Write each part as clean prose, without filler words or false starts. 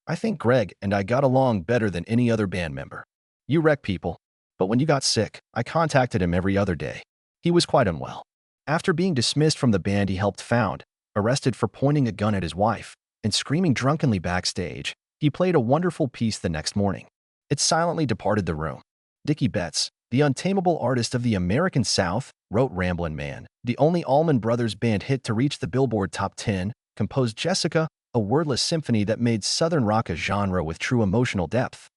I think Greg and I got along better than any other band member. You wreck people. But when you got sick, I contacted him every other day. He was quite unwell. After being dismissed from the band he helped found, arrested for pointing a gun at his wife, and screaming drunkenly backstage, he played a wonderful piece the next morning. It silently departed the room. Dickey Betts, the untamable artist of the American South, wrote Ramblin' Man, the only Allman Brothers Band hit to reach the Billboard Top 10, composed Jessica, a wordless symphony that made Southern rock a genre with true emotional depth,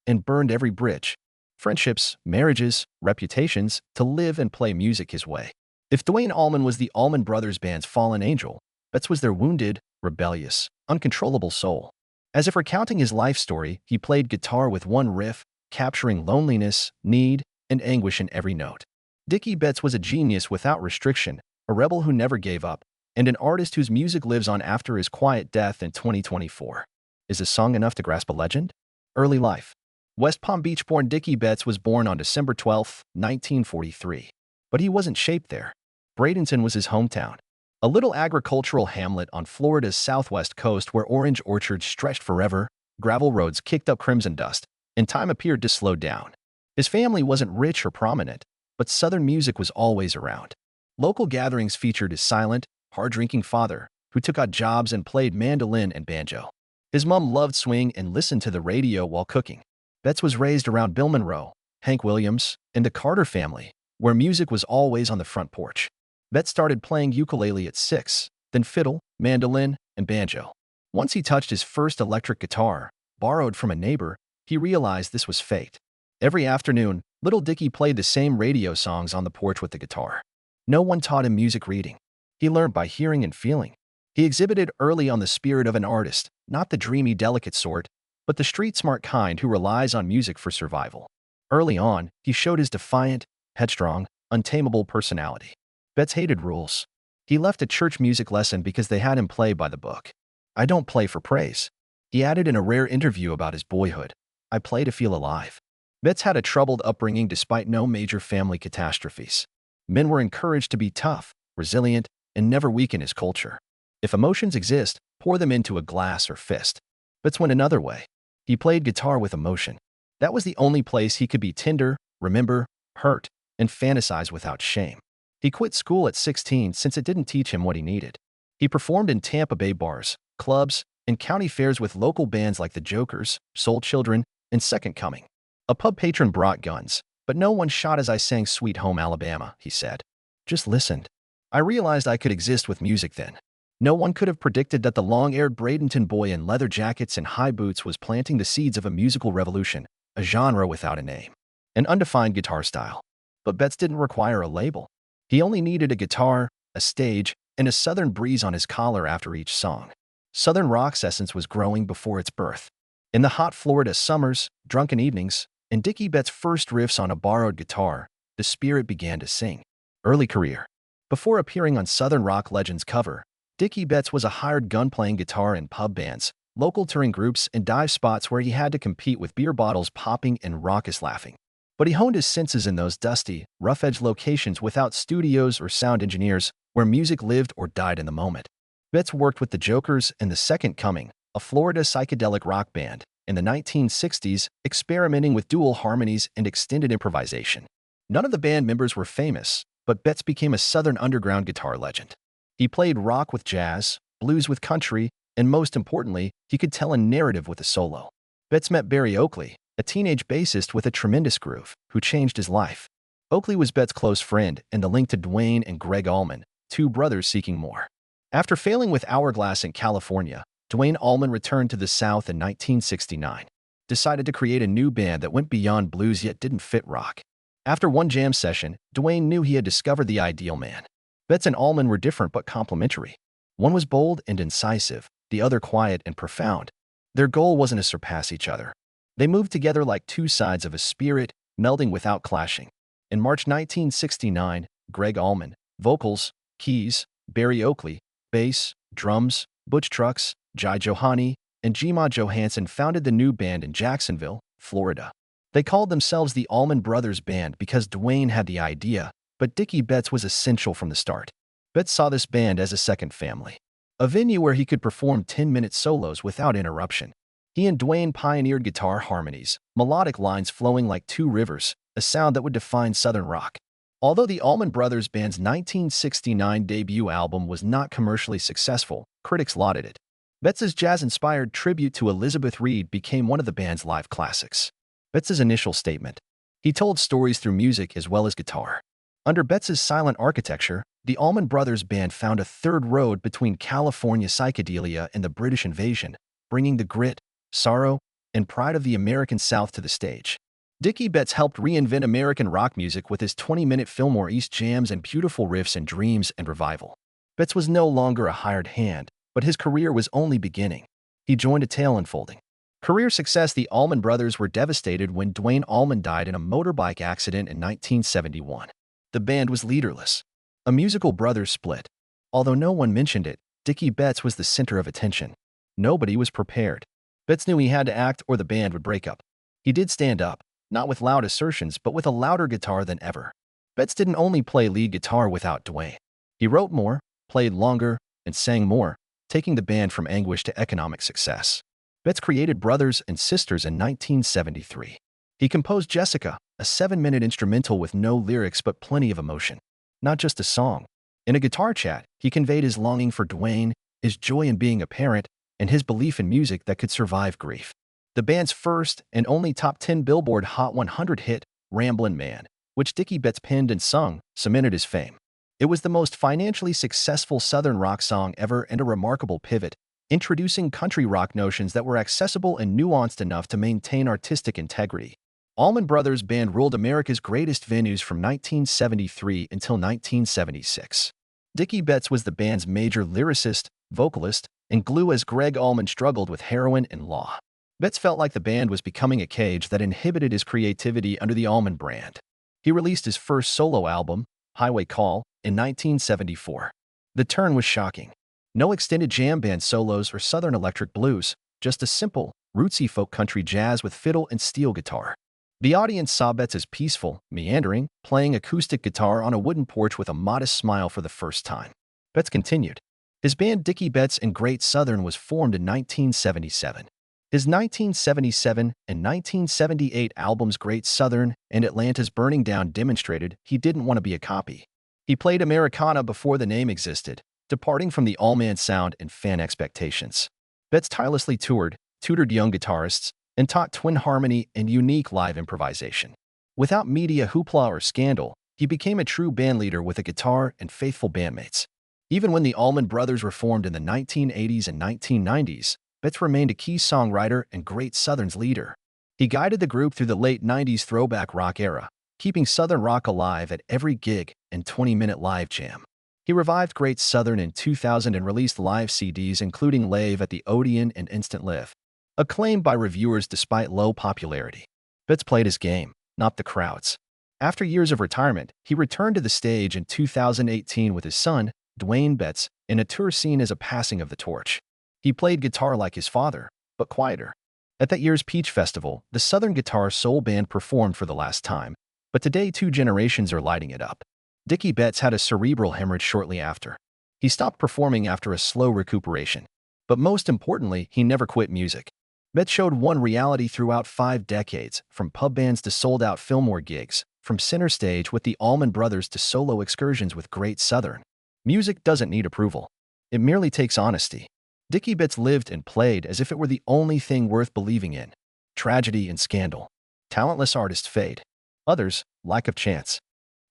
and burned every bridge, friendships, marriages, reputations, to live and play music his way. If Duane Allman was the Allman Brothers Band's fallen angel, Betts was their wounded, rebellious, uncontrollable soul. As if recounting his life story, he played guitar with one riff, capturing loneliness, need, and anguish in every note. Dickey Betts was a genius without restriction, a rebel who never gave up, and an artist whose music lives on after his quiet death in 2024. Is a song enough to grasp a legend? Early life. West Palm Beach-born Dickey Betts was born on December 12, 1943. But he wasn't shaped there. Bradenton was his hometown, a little agricultural hamlet on Florida's southwest coast where orange orchards stretched forever, gravel roads kicked up crimson dust, and time appeared to slow down. His family wasn't rich or prominent, but Southern music was always around. Local gatherings featured his silent, hard-drinking father, who took odd jobs and played mandolin and banjo. His mom loved swing and listened to the radio while cooking. Betts was raised around Bill Monroe, Hank Williams, and the Carter family, where music was always on the front porch. Betts started playing ukulele at 6, then fiddle, mandolin, and banjo. Once he touched his first electric guitar, borrowed from a neighbor, he realized this was fate. Every afternoon, little Dickey played the same radio songs on the porch with the guitar. No one taught him music reading. He learned by hearing and feeling. He exhibited early on the spirit of an artist, not the dreamy, delicate sort, but the street-smart kind who relies on music for survival. Early on, he showed his defiant, headstrong, untamable personality. Betts hated rules. He left a church music lesson because they had him play by the book. I don't play for praise. He added in a rare interview about his boyhood. I play to feel alive. Betts had a troubled upbringing despite no major family catastrophes. Men were encouraged to be tough, resilient, and never weaken his culture. If emotions exist, pour them into a glass or fist. Betts went another way. He played guitar with emotion. That was the only place he could be tender, remember, hurt, and fantasize without shame. He quit school at 16 since it didn't teach him what he needed. He performed in Tampa Bay bars, clubs, and county fairs with local bands like the Jokers, Soul Children, and Second Coming. A pub patron brought guns, but no one shot as I sang Sweet Home Alabama, he said. Just listened. I realized I could exist with music then. No one could have predicted that the long-haired Bradenton boy in leather jackets and high boots was planting the seeds of a musical revolution, a genre without a name, an undefined guitar style. But Betts didn't require a label. He only needed a guitar, a stage, and a southern breeze on his collar after each song. Southern rock's essence was growing before its birth. In the hot Florida summers, drunken evenings, and Dickey Betts' first riffs on a borrowed guitar, the spirit began to sing. Early career. Before appearing on Southern Rock Legend's cover, Dickey Betts was a hired gun playing guitar in pub bands, local touring groups, and dive spots where he had to compete with beer bottles popping and raucous laughing. But he honed his senses in those dusty, rough-edged locations without studios or sound engineers, where music lived or died in the moment. Betts worked with the Jokers and the Second Coming, a Florida psychedelic rock band, in the 1960s, experimenting with dual harmonies and extended improvisation. None of the band members were famous, but Betts became a Southern underground guitar legend. He played rock with jazz, blues with country, and most importantly, he could tell a narrative with a solo. Betts met Barry Oakley, a teenage bassist with a tremendous groove, who changed his life. Oakley was Betts' close friend and the link to Duane and Greg Allman, two brothers seeking more. After failing with Hourglass in California, Duane Allman returned to the South in 1969, decided to create a new band that went beyond blues yet didn't fit rock. After one jam session, Duane knew he had discovered the ideal man. Betts and Allman were different but complementary. One was bold and incisive, the other quiet and profound. Their goal wasn't to surpass each other. They moved together like two sides of a spirit, melding without clashing. In March 1969, Greg Allman, vocals, keys, Barry Oakley, bass, drums, Butch Trucks, Jai Johani, and Jima Johansson founded the new band in Jacksonville, Florida. They called themselves the Allman Brothers Band because Duane had the idea, but Dickey Betts was essential from the start. Betts saw this band as a second family, a venue where he could perform 10-minute solos without interruption. He and Duane pioneered guitar harmonies, melodic lines flowing like two rivers, a sound that would define Southern rock. Although the Allman Brothers Band's 1969 debut album was not commercially successful, critics lauded it. Betts' jazz-inspired tribute to Elizabeth Reed became one of the band's live classics. Betts' initial statement: he told stories through music as well as guitar. Under Betts' silent architecture, the Allman Brothers Band found a third road between California psychedelia and the British invasion, bringing the grit, sorrow, and pride of the American South to the stage. Dickey Betts helped reinvent American rock music with his 20-minute Fillmore East jams and beautiful riffs and dreams and revival. Betts was no longer a hired hand, but his career was only beginning. He joined a tale unfolding. Career success: the Allman Brothers were devastated when Duane Allman died in a motorbike accident in 1971. The band was leaderless. A musical brothers split. Although no one mentioned it, Dickey Betts was the center of attention. Nobody was prepared. Betts knew he had to act or the band would break up. He did stand up, not with loud assertions, but with a louder guitar than ever. Betts didn't only play lead guitar without Duane. He wrote more, played longer, and sang more, taking the band from anguish to economic success. Betts created Brothers and Sisters in 1973. He composed Jessica, a 7-minute instrumental with no lyrics but plenty of emotion. Not just a song. In a guitar chat, he conveyed his longing for Duane, his joy in being a parent, and his belief in music that could survive grief. The band's first and only top 10 Billboard Hot 100 hit, Ramblin' Man, which Dickey Betts penned and sung, cemented his fame. It was the most financially successful Southern rock song ever and a remarkable pivot, introducing country rock notions that were accessible and nuanced enough to maintain artistic integrity. Allman Brothers Band ruled America's greatest venues from 1973 until 1976. Dickey Betts was the band's major lyricist, vocalist, and glue as Greg Allman struggled with heroin and law. Betts felt like the band was becoming a cage that inhibited his creativity under the Allman brand. He released his first solo album, Highway Call, in 1974. The turn was shocking. No extended jam band solos or Southern electric blues, just a simple, rootsy folk country jazz with fiddle and steel guitar. The audience saw Betts as peaceful, meandering, playing acoustic guitar on a wooden porch with a modest smile for the first time. Betts continued. His band Dickey Betts and Great Southern was formed in 1977. His 1977 and 1978 albums Great Southern and Atlanta's Burning Down demonstrated he didn't want to be a copy. He played Americana before the name existed, departing from the all-man sound and fan expectations. Betts tirelessly toured, tutored young guitarists, and taught twin harmony and unique live improvisation. Without media hoopla or scandal, he became a true bandleader with a guitar and faithful bandmates. Even when the Allman Brothers were formed in the 1980s and 1990s, Betts remained a key songwriter and Great Southern's leader. He guided the group through the late 90s throwback rock era, keeping Southern rock alive at every gig and 20-minute live jam. He revived Great Southern in 2000 and released live CDs including Live at the Odeon and Instant Live. Acclaimed by reviewers despite low popularity. Betts played his game, not the crowds. After years of retirement, he returned to the stage in 2018 with his son, Duane Betts, in a tour seen as a passing of the torch. He played guitar like his father, but quieter. At that year's Peach Festival, the Southern Guitar Soul Band performed for the last time, but today 2 generations are lighting it up. Dickey Betts had a cerebral hemorrhage shortly after. He stopped performing after a slow recuperation. But most importantly, he never quit music. Betts showed one reality throughout 5 decades, from pub bands to sold-out Fillmore gigs, from center stage with the Allman Brothers to solo excursions with Great Southern. Music doesn't need approval. It merely takes honesty. Dickey Betts lived and played as if it were the only thing worth believing in. Tragedy and scandal. Talentless artists fade. Others, lack of chance.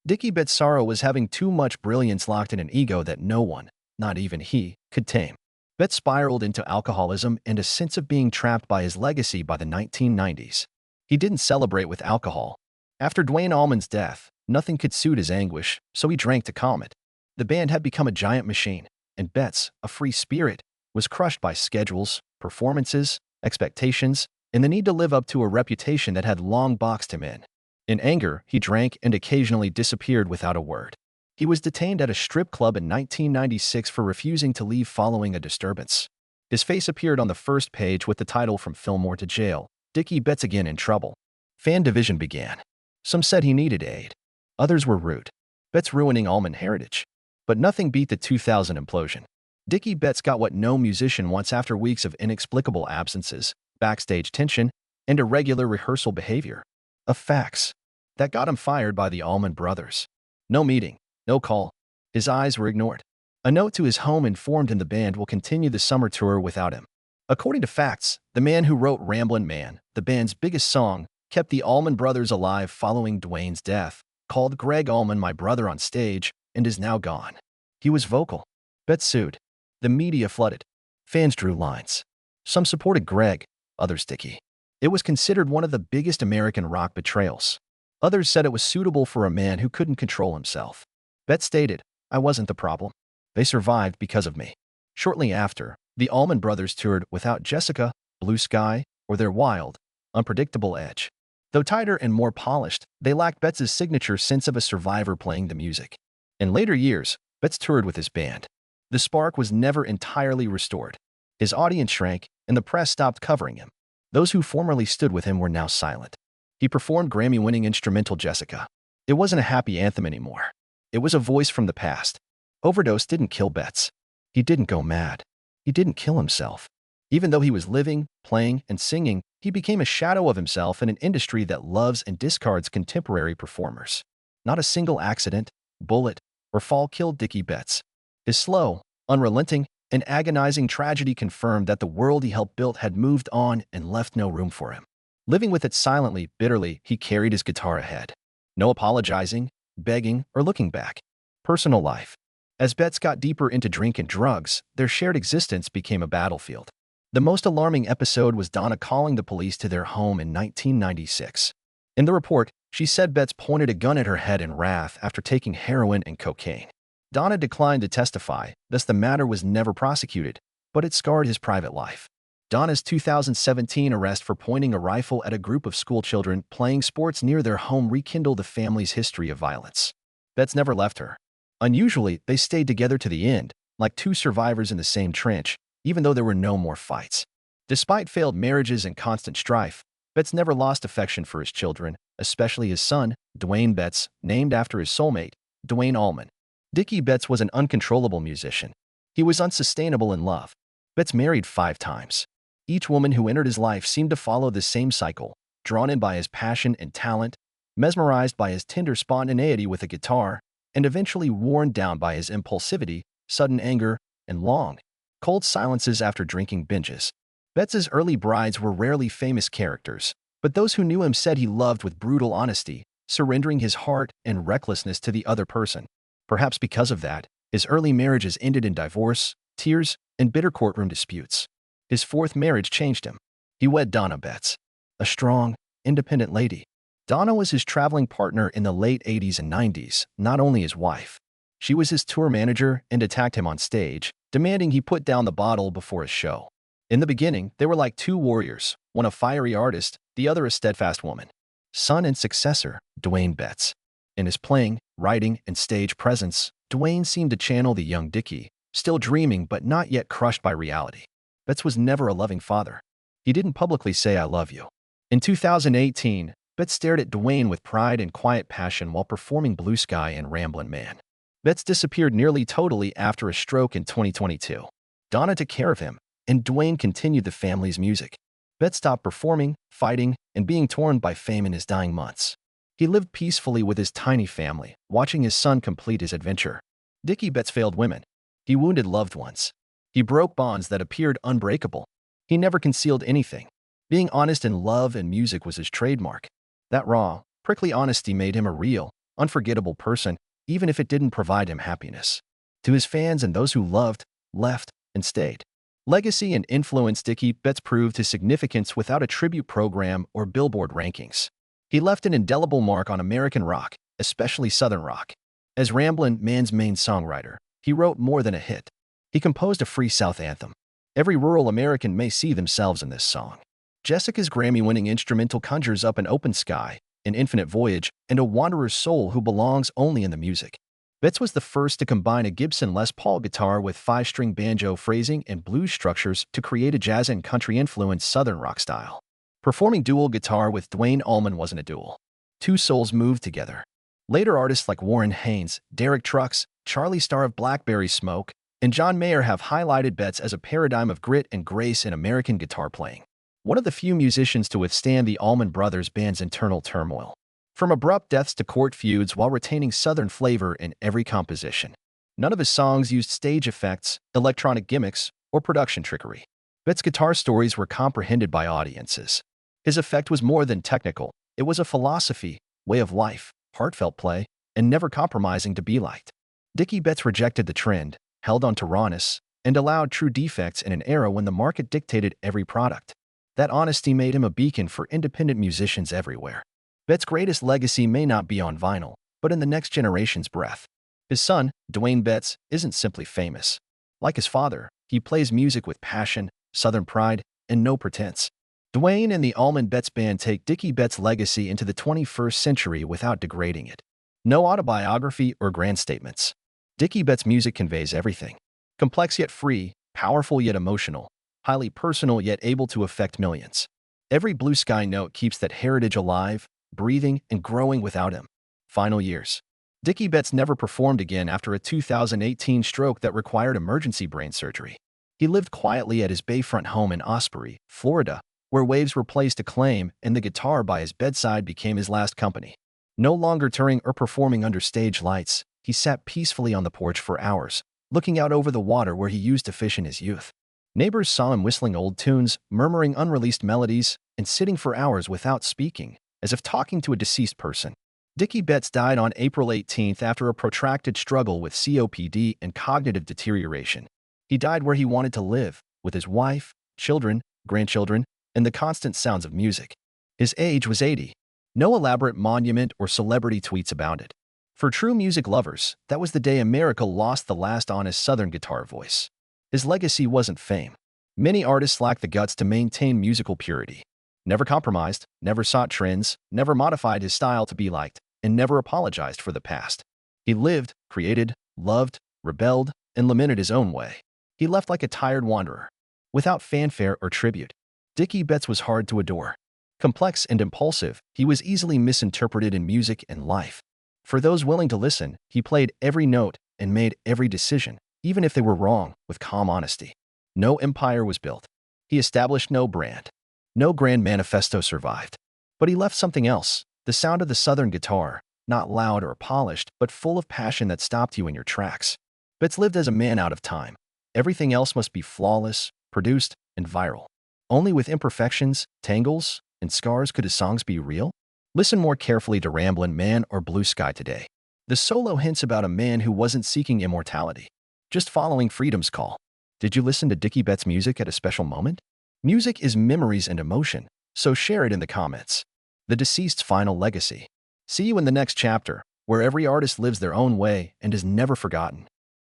Dickey Betts' sorrow was having too much brilliance locked in an ego that no one, not even he, could tame. Betts spiraled into alcoholism and a sense of being trapped by his legacy by the 1990s. He didn't celebrate with alcohol. After Duane Allman's death, nothing could soothe his anguish, so he drank to calm it. The band had become a giant machine, and Betts, a free spirit, was crushed by schedules, performances, expectations, and the need to live up to a reputation that had long boxed him in. In anger, he drank and occasionally disappeared without a word. He was detained at a strip club in 1996 for refusing to leave following a disturbance. His face appeared on the first page with the title From Fillmore to Jail, Dickey Betts Again in Trouble. Fan division began. Some said he needed aid. Others were rude. Betts ruining Allman heritage. But nothing beat the 2000 implosion. Dickey Betts got what no musician wants after weeks of inexplicable absences, backstage tension, and irregular rehearsal behavior. Of facts that got him fired by the Allman Brothers. No meeting, no call. His eyes were ignored. A note to his home informed him the band will continue the summer tour without him. According to facts, the man who wrote Ramblin' Man, the band's biggest song, kept the Allman Brothers alive following Dwayne's death, called Greg Allman my brother on stage, and is now gone. He was vocal. Betts sued. The media flooded. Fans drew lines. Some supported Greg, others Dickey. It was considered one of the biggest American rock betrayals. Others said it was suitable for a man who couldn't control himself. Betts stated, "I wasn't the problem. They survived because of me." Shortly after, the Allman Brothers toured without Jessica, Blue Sky, or their wild, unpredictable edge. Though tighter and more polished, they lacked Betts' signature sense of a survivor playing the music. In later years, Betts toured with his band. The spark was never entirely restored. His audience shrank, and the press stopped covering him. Those who formerly stood with him were now silent. He performed Grammy-winning instrumental Jessica. It wasn't a happy anthem anymore. It was a voice from the past. Overdose didn't kill Betts. He didn't go mad. He didn't kill himself. Even though he was living, playing, and singing, he became a shadow of himself in an industry that loves and discards contemporary performers. Not a single accident, bullet, or fall killed Dickey Betts. His slow, unrelenting, and agonizing tragedy confirmed that the world he helped build had moved on and left no room for him. Living with it silently, bitterly, he carried his guitar ahead. No apologizing, begging, or looking back. Personal life. As Betts got deeper into drink and drugs, their shared existence became a battlefield. The most alarming episode was Donna calling the police to their home in 1996. In the report, she said Betts pointed a gun at her head in wrath after taking heroin and cocaine. Donna declined to testify, thus the matter was never prosecuted, but it scarred his private life. Donna's 2017 arrest for pointing a rifle at a group of schoolchildren playing sports near their home rekindled the family's history of violence. Betts never left her. Unusually, they stayed together to the end, like two survivors in the same trench, even though there were no more fights. Despite failed marriages and constant strife, Betts never lost affection for his children, especially his son, Dwayne Betts, named after his soulmate, Dwayne Allman. Dickey Betts was an uncontrollable musician. He was unsustainable in love. Betts married 5 times. Each woman who entered his life seemed to follow the same cycle, drawn in by his passion and talent, mesmerized by his tender spontaneity with a guitar, and eventually worn down by his impulsivity, sudden anger, and long, cold silences after drinking binges. Betts's early brides were rarely famous characters, but those who knew him said he loved with brutal honesty, surrendering his heart and recklessness to the other person. Perhaps because of that, his early marriages ended in divorce, tears, and bitter courtroom disputes. His 4th marriage changed him. He wed Donna Betts, a strong, independent lady. Donna was his traveling partner in the late 80s and 90s, not only his wife. She was his tour manager and attacked him on stage, demanding he put down the bottle before a show. In the beginning, they were like two warriors, one a fiery artist, the other a steadfast woman. Son and successor, Dwayne Betts. In his playing, writing, and stage presence, Dwayne seemed to channel the young Dickey, still dreaming but not yet crushed by reality. Betts was never a loving father. He didn't publicly say "I love you." In 2018, Betts stared at Dwayne with pride and quiet passion while performing Blue Sky and Ramblin' Man. Betts disappeared nearly totally after a stroke in 2022. Donna took care of him, and Dwayne continued the family's music. Betts stopped performing, fighting, and being torn by fame in his dying months. He lived peacefully with his tiny family, watching his son complete his adventure. Dickey Betts failed women. He wounded loved ones. He broke bonds that appeared unbreakable. He never concealed anything. Being honest in love and music was his trademark. That raw, prickly honesty made him a real, unforgettable person, even if it didn't provide him happiness. To his fans and those who loved, left, and stayed. Legacy and influence. Dickey Betts proved his significance without a tribute program or Billboard rankings. He left an indelible mark on American rock, especially Southern rock. As Ramblin' Man's main songwriter, he wrote more than a hit. He composed a Free South anthem. Every rural American may see themselves in this song. Jessica's Grammy-winning instrumental conjures up an open sky, an infinite voyage, and a wanderer's soul who belongs only in the music. Betts was the first to combine a Gibson Les Paul guitar with 5-string banjo phrasing and blues structures to create a jazz and country-influenced Southern rock style. Performing dual guitar with Dwayne Allman wasn't a duel. Two souls moved together. Later artists like Warren Haynes, Derek Trucks, Charlie Starr of Blackberry Smoke, and John Mayer have highlighted Betts as a paradigm of grit and grace in American guitar playing. one of the few musicians to withstand the Allman Brothers Band's internal turmoil. From abrupt deaths to court feuds while retaining Southern flavor in every composition. None of his songs used stage effects, electronic gimmicks, or production trickery. Betts' guitar stories were comprehended by audiences. His effect was more than technical. It was a philosophy, way of life, heartfelt play, and never compromising to be liked. Dickey Betts rejected the trend, held on to rawness, and allowed true defects in an era when the market dictated every product. That honesty made him a beacon for independent musicians everywhere. Betts' greatest legacy may not be on vinyl, but in the next generation's breath. His son, Dwayne Betts, isn't simply famous. Like his father, he plays music with passion, Southern pride, and no pretense. Dwayne and the Allman Betts Band take Dickey Betts' legacy into the 21st century without degrading it. No autobiography or grand statements. Dickey Betts' music conveys everything. Complex yet free, powerful yet emotional, highly personal yet able to affect millions. Every blue sky note keeps that heritage alive, breathing, and growing without him. Final years. Dickey Betts never performed again after a 2018 stroke that required emergency brain surgery. He lived quietly at his bayfront home in Osprey, Florida, where waves were placed to claim and the guitar by his bedside became his last company. No longer touring or performing under stage lights, he sat peacefully on the porch for hours, looking out over the water where he used to fish in his youth. Neighbors saw him whistling old tunes, murmuring unreleased melodies, and sitting for hours without speaking, as if talking to a deceased person. Dickey Betts died on April 18th after a protracted struggle with COPD and cognitive deterioration. He died where he wanted to live, with his wife, children, grandchildren, and the constant sounds of music. His age was 80. No elaborate monument or celebrity tweets about it. For true music lovers, that was the day America lost the last honest Southern guitar voice. His legacy wasn't fame. Many artists lacked the guts to maintain musical purity. Never compromised, never sought trends, never modified his style to be liked, and never apologized for the past. He lived, created, loved, rebelled, and lamented his own way. He left like a tired wanderer, without fanfare or tribute. Dickey Betts was hard to adore. Complex and impulsive, he was easily misinterpreted in music and life. For those willing to listen, he played every note and made every decision, even if they were wrong, with calm honesty. No empire was built. He established no brand. No grand manifesto survived. But he left something else, the sound of the Southern guitar, not loud or polished, but full of passion that stopped you in your tracks. Betts lived as a man out of time. Everything else must be flawless, produced, and viral. Only with imperfections, tangles, and scars could his songs be real. Listen more carefully to Ramblin' Man or Blue Sky today. The solo hints about a man who wasn't seeking immortality, just following freedom's call. Did you listen to Dickey Betts' music at a special moment? Music is memories and emotion, so share it in the comments. The deceased's final legacy. See you in the next chapter, where every artist lives their own way and is never forgotten.